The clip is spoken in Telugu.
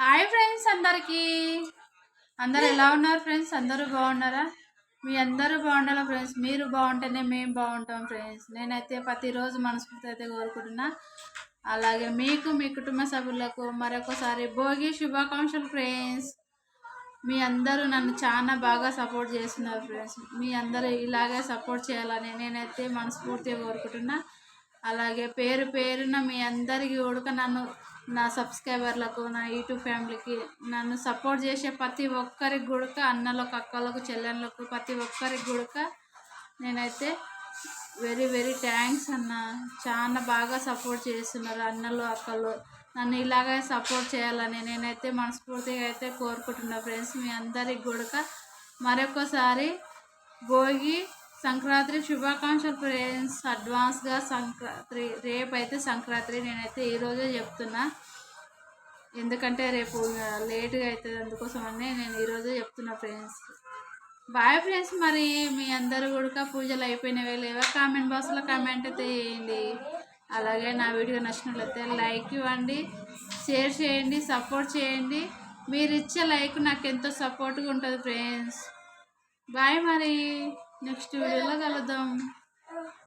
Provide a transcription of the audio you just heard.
హాయ్ ఫ్రెండ్స్ అందరికీ. అందరు ఎలా ఉన్నారు ఫ్రెండ్స్? అందరూ బాగున్నారా? మీ అందరూ బాగుండాలా ఫ్రెండ్స్. మీరు బాగుంటేనే మేము బాగుంటాం ఫ్రెండ్స్. నేనైతే ప్రతిరోజు మనస్ఫూర్తి అయితే కోరుకుంటున్నా. అలాగే మీకు మీ కుటుంబ సభ్యులకు మరొకసారి భోగి శుభాకాంక్షలు ఫ్రెండ్స్. మీ అందరూ నన్ను చాలా బాగా సపోర్ట్ చేస్తున్నారు ఫ్రెండ్స్. మీ అందరూ ఇలాగే సపోర్ట్ చేయాలని నేనైతే మనస్ఫూర్తిగా కోరుకుంటున్నా. అలాగే పేరు పేరున మీ అందరికీ కూడా నా సబ్స్క్రైబర్లకు, నా యూట్యూబ్ ఫ్యామిలీకి, నన్ను సపోర్ట్ చేసే ప్రతి ఒక్కరికి గుడక, అన్నలకు, అక్కలకు, చెల్లెళ్ళకు, ప్రతి ఒక్కరికి గుడక నేనైతే వెరీ వెరీ థ్యాంక్స్ అన్న. చాలా బాగా సపోర్ట్ చేస్తున్నారు అన్నలు, అక్కలు. నన్ను ఇలాగే సపోర్ట్ చేయాలని నేనైతే మనస్ఫూర్తిగా అయితే కోరుకుంటున్నా ఫ్రెండ్స్. మీ అందరికి గుడక మరొకసారి భోగి సంక్రాంతి శుభాకాంక్షలు ఫ్రెండ్స్. అడ్వాన్స్గా సంక్రాంతి రేపైతే సంక్రాంతి నేనైతే ఈరోజే చెప్తున్నా. ఎందుకంటే రేపు లేట్గా అవుతుంది, అందుకోసమని నేను ఈరోజే చెప్తున్నా ఫ్రెండ్స్. Bye friends. మరి మీ అందరూ కూడా పూజలు అయిపోయినవే లేవా? కామెంట్ బాక్స్లో కామెంట్ అయితే చేయండి. అలాగే నా వీడియో నచ్చినట్లయితే లైక్ ఇవ్వండి, షేర్ చేయండి, సపోర్ట్ చేయండి. మీరు ఇచ్చే లైక్ నాకు ఎంతో సపోర్ట్గా ఉంటుంది ఫ్రెండ్స్. బాయ్. మరి నెక్స్ట్ వీడియోలో కలుద్దాం.